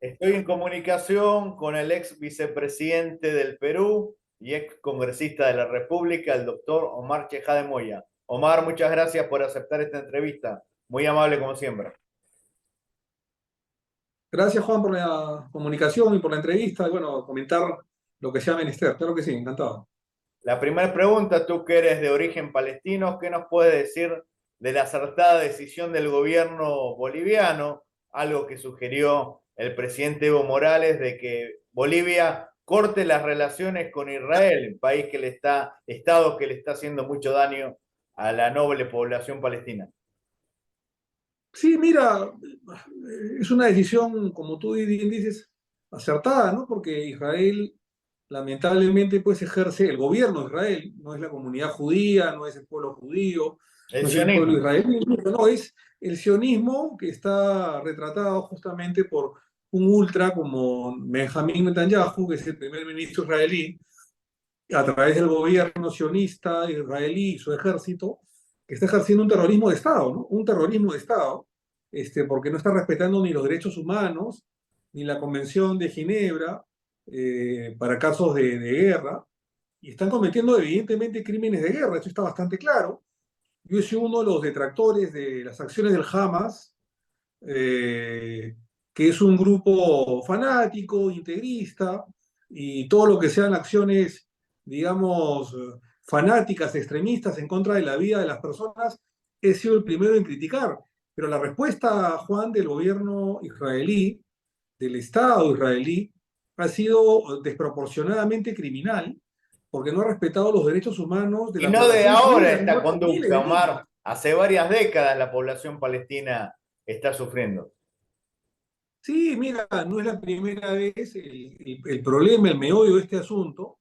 Estoy en comunicación con el ex vicepresidente del Perú y ex congresista de la República, el doctor Omar Chejá de Moya. Omar, muchas gracias por aceptar esta entrevista. Muy amable como siempre. Gracias, Juan, por la comunicación y por la entrevista. Y bueno, comentar lo que sea menester. Claro que sí, encantado. La primera pregunta, tú que eres de origen palestino, ¿qué nos puedes decir de la acertada decisión del gobierno boliviano, algo que sugirió el presidente Evo Morales, de que Bolivia corte las relaciones con Israel, el país que estado que le está haciendo mucho daño a la noble población palestina? Sí, mira, es una decisión, como tú bien dices, acertada, ¿no? Porque Israel, lamentablemente, pues ejerce el gobierno de Israel, no es la comunidad judía, no es el pueblo judío, El no es el pueblo sionismo. israelí, no, es el sionismo que está retratado justamente por un ultra como Benjamín Netanyahu, que es el primer ministro israelí, a través del gobierno sionista israelí y su ejército, que está ejerciendo un terrorismo de Estado, ¿no? Un terrorismo de Estado, porque no está respetando ni los derechos humanos, ni la Convención de Ginebra para casos de guerra, y están cometiendo evidentemente crímenes de guerra, eso está bastante claro. Yo soy uno de los detractores de las acciones del Hamas, eh, que es un grupo fanático, integrista, y todo lo que sean acciones, digamos, fanáticas, extremistas en contra de la vida de las personas, he sido el primero en criticar. Pero la respuesta, Juan, del gobierno israelí, del Estado israelí, ha sido desproporcionadamente criminal, porque no ha respetado los derechos humanos de Y la no de población ahora civil. Han esta muerto miles conducta, de niños. Omar. Hace varias décadas la población palestina está sufriendo. Sí, mira, no es la primera vez. El problema, el meollo de este asunto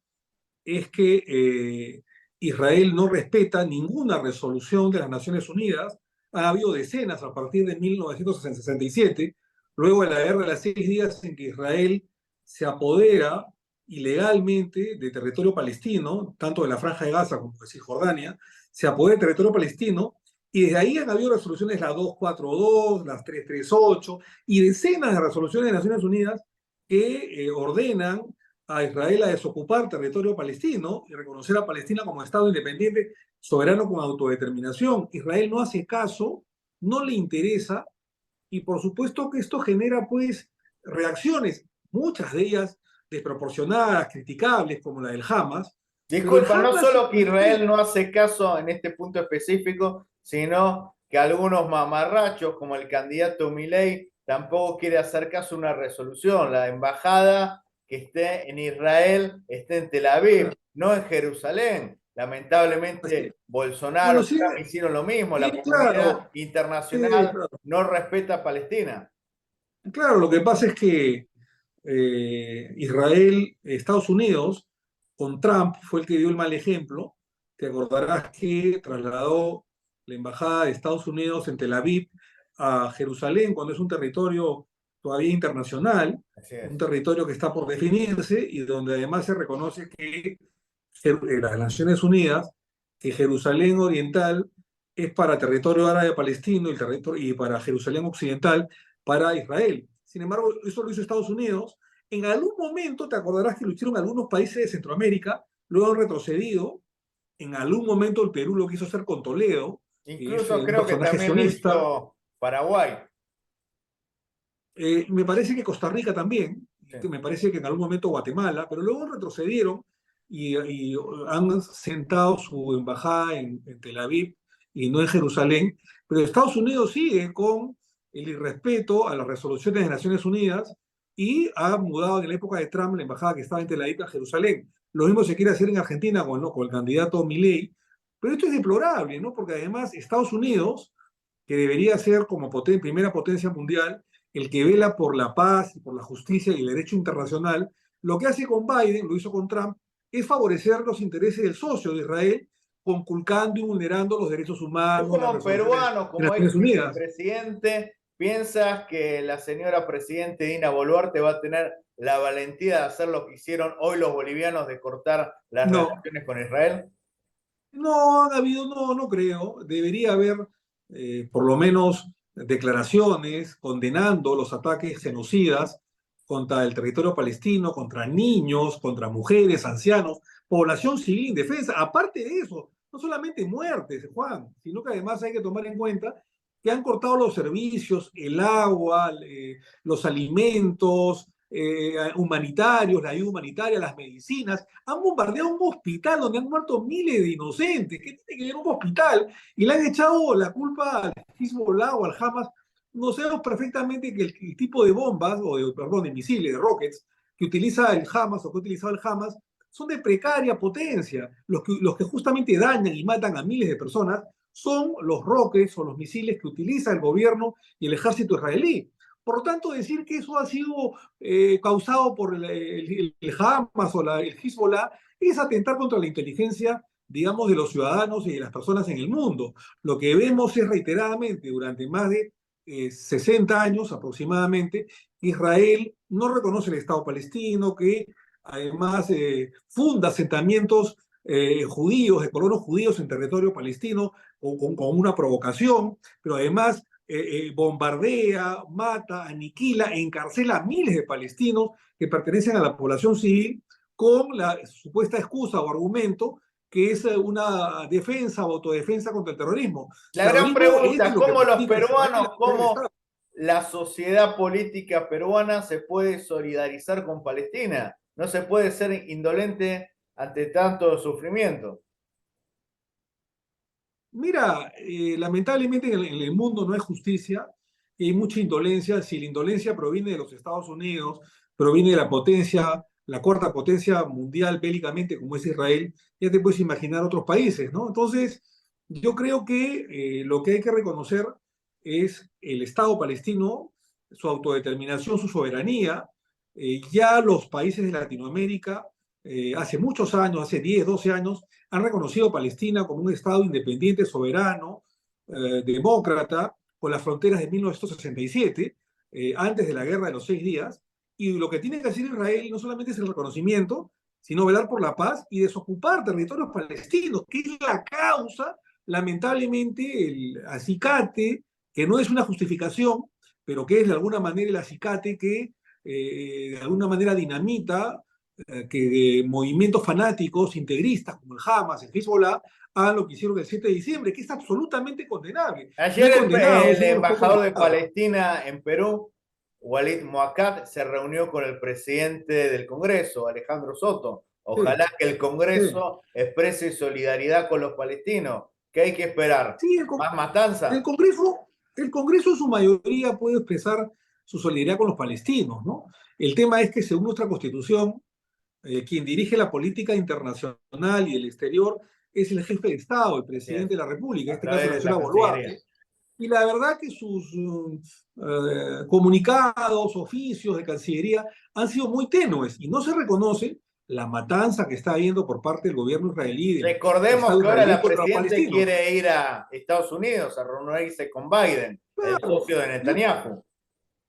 es que Israel no respeta ninguna resolución de las Naciones Unidas. Ha habido decenas a partir de 1967, luego de la guerra de los 6 días en que Israel se apodera ilegalmente de territorio palestino, tanto de la Franja de Gaza como de Cisjordania, se apodera de territorio palestino, y desde ahí han habido resoluciones, la 242, las 338 y decenas de resoluciones de Naciones Unidas que ordenan a Israel a desocupar territorio palestino y reconocer a Palestina como Estado independiente, soberano con autodeterminación. Israel no hace caso, no le interesa, y por supuesto que esto genera pues reacciones, muchas de ellas desproporcionadas, criticables, como la del Hamas, pero el Disculpa, no Hamas solo que Israel simplemente, no hace caso en este punto específico, sino que algunos mamarrachos, como el candidato Milei, tampoco quiere hacer caso a una resolución. La embajada que esté en Israel esté en Tel Aviv, no en Jerusalén. así, Lamentablemente, Bolsonaro bueno, y sí, Trump hicieron lo mismo. sí, La comunidad claro, internacional claro, no respeta a Palestina. claro, lo que pasa es que Israel, Estados Unidos, con Trump fue el que dio el mal ejemplo. Te acordarás que trasladó la embajada de Estados Unidos en Tel Aviv a Jerusalén, cuando es un territorio todavía internacional, Así un es. territorio que está por definirse y donde además se reconoce que las Naciones Unidas, que Jerusalén Oriental es para territorio árabe palestino y para Jerusalén Occidental para Israel. Sin embargo, eso lo hizo Estados Unidos. En algún momento, te acordarás que lo hicieron algunos países de Centroamérica, luego han retrocedido. En algún momento el Perú lo quiso hacer con Toledo, que es Incluso un creo que personaje también lo sionista. hizo Paraguay. Me parece que Costa Rica también, Sí. que me parece que en algún momento Guatemala, pero luego retrocedieron y han sentado su embajada en Tel Aviv y no en Jerusalén. Pero Estados Unidos sigue con el irrespeto a las resoluciones de Naciones Unidas y ha mudado en la época de Trump la embajada que estaba en Tel Aviv a Jerusalén. Lo mismo se quiere hacer en Argentina con, ¿no?, con el candidato Milei. Pero esto es deplorable, ¿no? Porque además Estados Unidos, que debería ser como primera potencia mundial, el que vela por la paz y por la justicia y el derecho internacional, lo que hace con Biden, lo hizo con Trump, es favorecer los intereses del socio de Israel, conculcando y vulnerando los derechos Tú humanos, las como resoluciones peruano, de como ex Naciones Unidas. vicepresidente, ¿piensas que la señora presidente Dina Boluarte va a tener la valentía de hacer lo que hicieron hoy los bolivianos de cortar las No, relaciones con Israel? no han habido, no, no creo. Debería haber por lo menos declaraciones condenando los ataques genocidas contra el territorio palestino, contra niños, contra mujeres, ancianos, población civil indefensa. Aparte de eso, no solamente muertes, Juan, sino que además hay que tomar en cuenta que han cortado los servicios, el agua, los alimentos humanitarios, la ayuda humanitaria, las medicinas. Han bombardeado un hospital donde han muerto miles de inocentes. ¿Qué tiene que ver un hospital? Y le han echado la culpa al Hezbollah o al Hamas. No sabemos perfectamente que el tipo de bombas, perdón, de misiles, de rockets, que utiliza el Hamas o que ha utilizado el Hamas, son de precaria potencia. Los que justamente dañan y matan a miles de personas son los rockets o los misiles que utiliza el gobierno y el ejército israelí. Por lo tanto, decir que eso ha sido causado por el Hamas o el Hezbollah es atentar contra la inteligencia, digamos, de los ciudadanos y de las personas en el mundo. Lo que vemos es reiteradamente durante más de 60 años aproximadamente, Israel no reconoce el Estado palestino, que además funda asentamientos judíos, de colonos judíos en territorio palestino, con una provocación, pero además bombardea, mata, aniquila, encarcela a miles de palestinos que pertenecen a la población civil con la supuesta excusa o argumento que es una defensa o autodefensa contra el terrorismo. La gran Terrorismo es pregunta, lo que ¿cómo los practica Israel, peruanos, el cómo Estado. la sociedad política peruana se puede solidarizar con Palestina? No se puede ser indolente ante tanto sufrimiento. Mira, lamentablemente en el mundo no hay justicia y hay mucha indolencia. Si la indolencia proviene de los Estados Unidos, proviene de la potencia, la cuarta potencia mundial bélicamente como es Israel, ya te puedes imaginar otros países, ¿no? Entonces, yo creo que lo que hay que reconocer es el Estado palestino, su autodeterminación, su soberanía. Ya los países de Latinoamérica, hace muchos años, hace 10, 12 años, han reconocido a Palestina como un Estado independiente, soberano, demócrata, con las fronteras de 1967, antes de la Guerra de los 6 días. Y lo que tiene que hacer Israel no solamente es el reconocimiento, sino velar por la paz y desocupar territorios palestinos, que es la causa, lamentablemente, el acicate, que no es una justificación, pero que es de alguna manera el acicate que de alguna manera dinamita que movimientos fanáticos, integristas, como el Hamas, el Hezbollah, hagan lo que hicieron el 7 de diciembre, que es absolutamente condenable. Yo Ayer he condenado, el soy uno de los pocos embajador de diputados. Palestina en Perú, Walid Moakkad, se reunió con el presidente del Congreso, Alejandro Soto. Sí, Ojalá que el sí. Congreso exprese solidaridad con los palestinos. ¿Qué hay que esperar? Sí, ¿Más el matanza? Congreso, el Congreso en su mayoría puede expresar su solidaridad con los palestinos, ¿no? El tema es que según nuestra Constitución, quien dirige la política internacional y el exterior es el jefe de Estado, el Así presidente es, de la República, en a este caso través la de la señora Cancillería. Boluarte. Y la verdad que sus comunicados, oficios de Cancillería han sido muy tenues y no se reconoce la matanza que está habiendo por parte del gobierno israelí, del Recordemos Estado que ahora israelí la contra los presidenta palestinos. quiere ir a Estados Unidos a reunirse con Biden, el Claro, socio de y Netanyahu.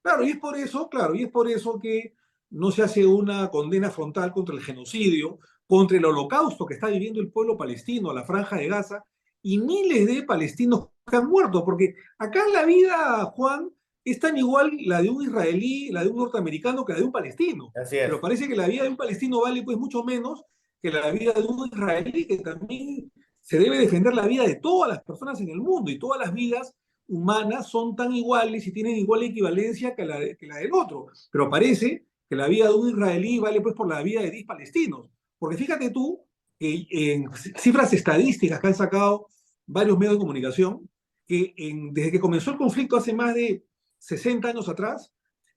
claro, y es por eso, claro, y es por eso que no se hace una condena frontal contra el genocidio, contra el holocausto que está viviendo el pueblo palestino, la Franja de Gaza, y miles de palestinos que han muerto, porque acá en la vida, Juan, es tan igual la de un israelí, la de un norteamericano, que la de un palestino. Así Pero es. parece que la vida de un palestino vale pues mucho menos que la vida de un israelí, que también se debe defender la vida de todas las personas en el mundo, y todas las vidas humanas son tan iguales y tienen igual equivalencia que la del otro. Pero parece que la vida de un israelí vale pues por la vida de 10 palestinos. Porque fíjate tú que en cifras estadísticas que han sacado varios medios de comunicación, que desde que comenzó el conflicto hace más de 60 años atrás,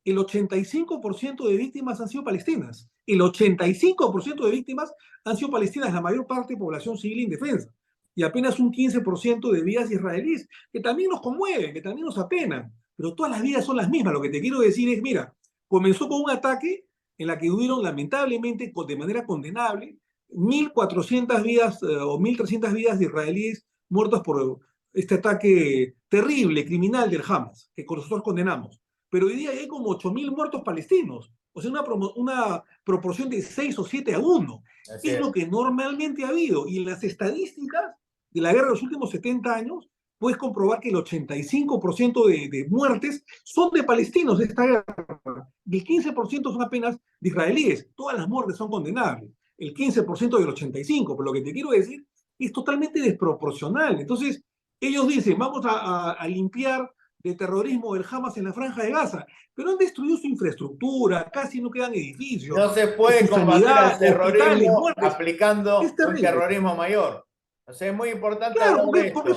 el 85% de víctimas han sido palestinas. El 85% de víctimas han sido palestinas, la mayor parte de población civil indefensa. Y apenas un 15% de vidas israelíes, que también nos conmueven, que también nos apenan. Pero todas las vidas son las mismas. Lo que te quiero decir es, mira, comenzó con un ataque en la que hubieron lamentablemente, de manera condenable, 1.400 vidas o 1.300 vidas de israelíes muertos por este ataque terrible, criminal del Hamas, que nosotros condenamos. Pero hoy día hay como 8.000 muertos palestinos, o sea, una proporción de 6 o 7 a 1. Así Es lo es. que normalmente ha habido. Y en las estadísticas de la guerra de los últimos 70 años, puedes comprobar que el 85% de muertes son de palestinos de esta guerra. del 15% son apenas de israelíes. Todas las muertes son condenables. El 15% del 85%. Pero lo que te quiero decir es totalmente desproporcional. Entonces, ellos dicen, vamos a limpiar de terrorismo del Hamas en la Franja de Gaza, pero han destruido su infraestructura, casi no quedan edificios, No se puede su combatir al sanidad, hospitales, terrorismo muertes. Es aplicando un terrible. terrorismo mayor. O sea, es muy importante Claro, hablar de esto. porque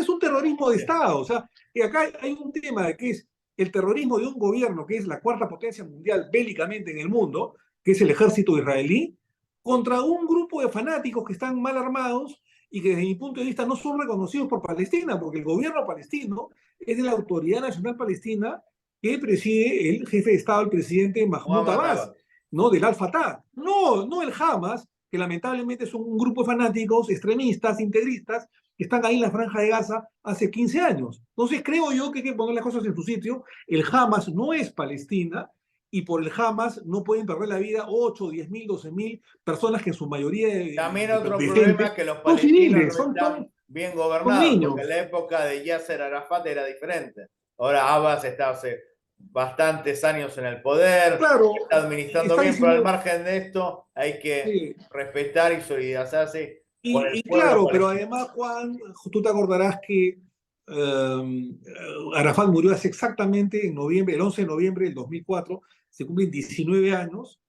es un terrorismo de Estado. O sea, que acá hay un tema de que es el terrorismo de un gobierno que es la cuarta potencia mundial bélicamente en el mundo, que es el ejército israelí, contra un grupo de fanáticos que están mal armados y que desde mi punto de vista no son reconocidos por Palestina, porque el gobierno palestino es de la Autoridad Nacional Palestina que preside el jefe de Estado, el presidente Mahmoud Muhammad Abbas, Abbas. ¿no? Del Al-Fatah. No, no el Hamas, que lamentablemente son un grupo de fanáticos, extremistas, integristas, que están ahí en la Franja de Gaza hace 15 años. Entonces creo yo que hay que poner las cosas en su sitio. El Hamas no es Palestina y por el Hamas no pueden perder la vida 8, 10 mil, 12 mil personas que en su mayoría También otro de problema gente es que los son palestinos civiles, no están bien son gobernados, porque en niños. la época de Yasser Arafat era diferente. Ahora Abbas está hace bastantes años en el poder, Claro, está administrando está bien, pero al diciendo, margen de esto hay que respetar y solidarizarse con el y pueblo claro, pero palestino. además, Juan, tú te acordarás que Arafat murió hace exactamente en noviembre, el 11 de noviembre del 2004, se cumplen 19 años,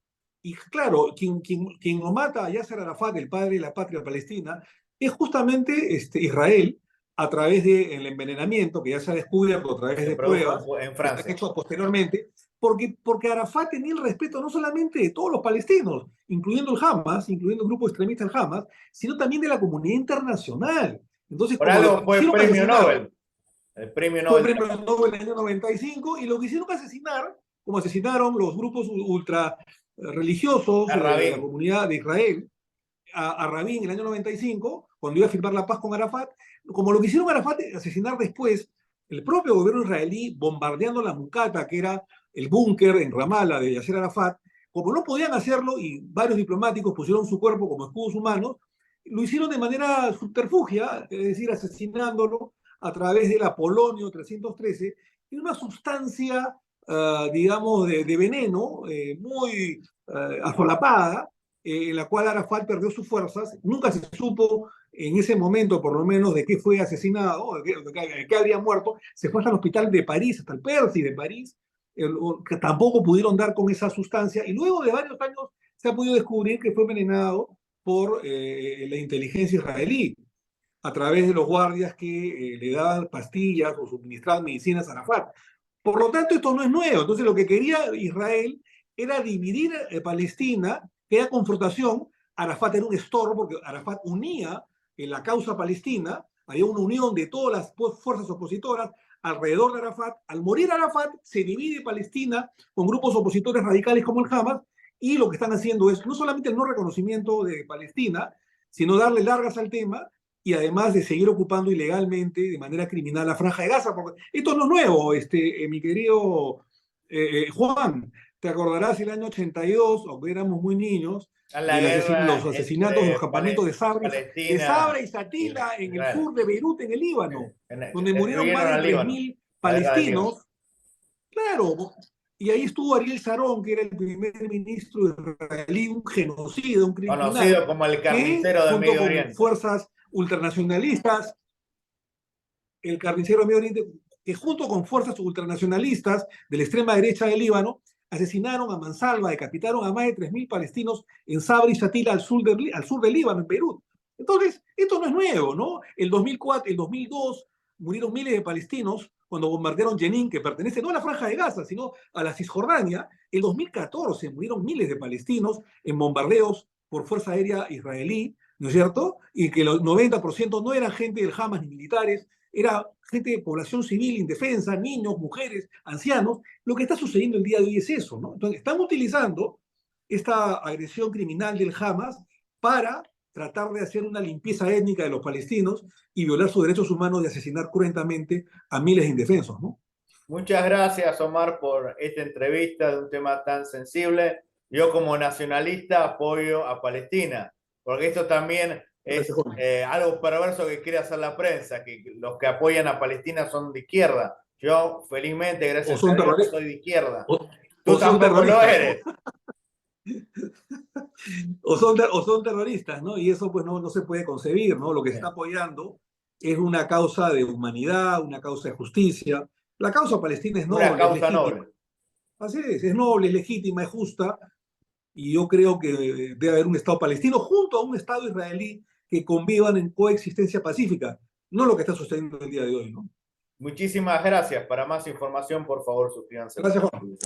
y claro, quien lo mata a Yasser Arafat, el padre de la patria palestina, es justamente Israel, a través del envenenamiento, que ya se ha descubierto a través Se de produjo pruebas en que se han Francia. hecho posteriormente, porque Arafat tenía el respeto no solamente de todos los palestinos, incluyendo el Hamas, incluyendo el grupo extremista del Hamas, sino también de la comunidad internacional. Entonces, Por como lo algo fue quisieron premio asesinar, Nobel, el premio fue Nobel de la premio Paz. Nobel en el año 95, y lo quisieron asesinar, como asesinaron los grupos ultra religiosos A de la Rabin. comunidad de Israel, a Rabin en el año 95, cuando iba a firmar la paz con Arafat, como lo quisieron Arafat asesinar después, el propio gobierno israelí bombardeando la Mucata, que era el búnker en Ramallah de Yasser Arafat, como no podían hacerlo y varios diplomáticos pusieron su cuerpo como escudos humanos, lo hicieron de manera subterfugia, es decir, asesinándolo a través del Apolonio 313, y una sustancia, digamos, de veneno muy asolapada, en la cual Arafat perdió sus fuerzas. Nunca se supo en ese momento, por lo menos, de qué fue asesinado, de qué habría muerto. Se fue hasta el hospital de París, hasta el Percy de París, que tampoco pudieron dar con esa sustancia. Y luego de varios años se ha podido descubrir que fue envenenado por la inteligencia israelí a través de los guardias que le daban pastillas o suministraban medicinas a Arafat. Por lo tanto, esto no es nuevo. Entonces, lo que quería Israel era dividir Palestina, que era confrontación. Arafat era un estorbo porque Arafat unía en la causa palestina, había una unión de todas las fuerzas opositoras alrededor de Arafat. Al morir Arafat, se divide Palestina con grupos opositores radicales como el Hamas, y lo que están haciendo es no solamente el no reconocimiento de Palestina, sino darle largas al tema, y además de seguir ocupando ilegalmente, de manera criminal, la Franja de Gaza. Porque esto no es nuevo, mi querido Juan. Te acordarás el año 82, aunque éramos muy niños, A la de los guerra asesinatos de los entre campamentos de Palestina Sabra y y Satila en el Israel. sur de Beirut, en el Líbano, donde murieron Destruyeron más de al Líbano, 3.000 la guerra del Líbano. palestinos. Claro, y ahí estuvo Ariel Sharon, que era el primer ministro israelí, un genocida, un criminal, Conocido como el que carnicero del junto Medio con Oriente. fuerzas ultranacionalistas, el carnicero de Medio Oriente, que junto con fuerzas ultranacionalistas de la extrema derecha del Líbano, asesinaron a mansalva, decapitaron a más de 3.000 palestinos en Sabra y Shatila, al sur del Líbano, en Beirut. Entonces, esto no es nuevo, ¿no? El 2004, el 2002, murieron miles de palestinos cuando bombardearon Jenin, que pertenece no a la Franja de Gaza, sino a la Cisjordania. El 2014 murieron miles de palestinos en bombardeos por Fuerza Aérea Israelí, ¿no es cierto? Y que el 90% no eran gente del Hamas ni militares, era gente de población civil indefensa, niños, mujeres, ancianos. Lo que está sucediendo el día de hoy es eso, ¿no? Entonces, están utilizando esta agresión criminal del Hamas para tratar de hacer una limpieza étnica de los palestinos y violar sus derechos humanos de asesinar cruentamente a miles de indefensos, ¿no? Muchas gracias, Omar, por esta entrevista de un tema tan sensible. Yo como nacionalista apoyo a Palestina, porque esto también Gracias, es Juan. algo perverso que quiere hacer la prensa, que los que apoyan a Palestina son de izquierda. Yo, felizmente, O gracias son a Dios, terroristas, soy de izquierda. Tú o son tampoco lo terroristas, ¿no? eres. O son terroristas, ¿no? Y eso pues no se puede concebir, ¿no? Lo que se está apoyando es una causa de humanidad, una causa de justicia. La causa palestina es Una noble, es causa legítima. noble. Así es noble, es legítima, es justa, y yo creo que debe haber un Estado palestino junto a un Estado israelí que convivan en coexistencia pacífica, no lo que está sucediendo el día de hoy, ¿no? Muchísimas gracias. Para más información, por favor, suscríbanse al Gracias, canal. Juan.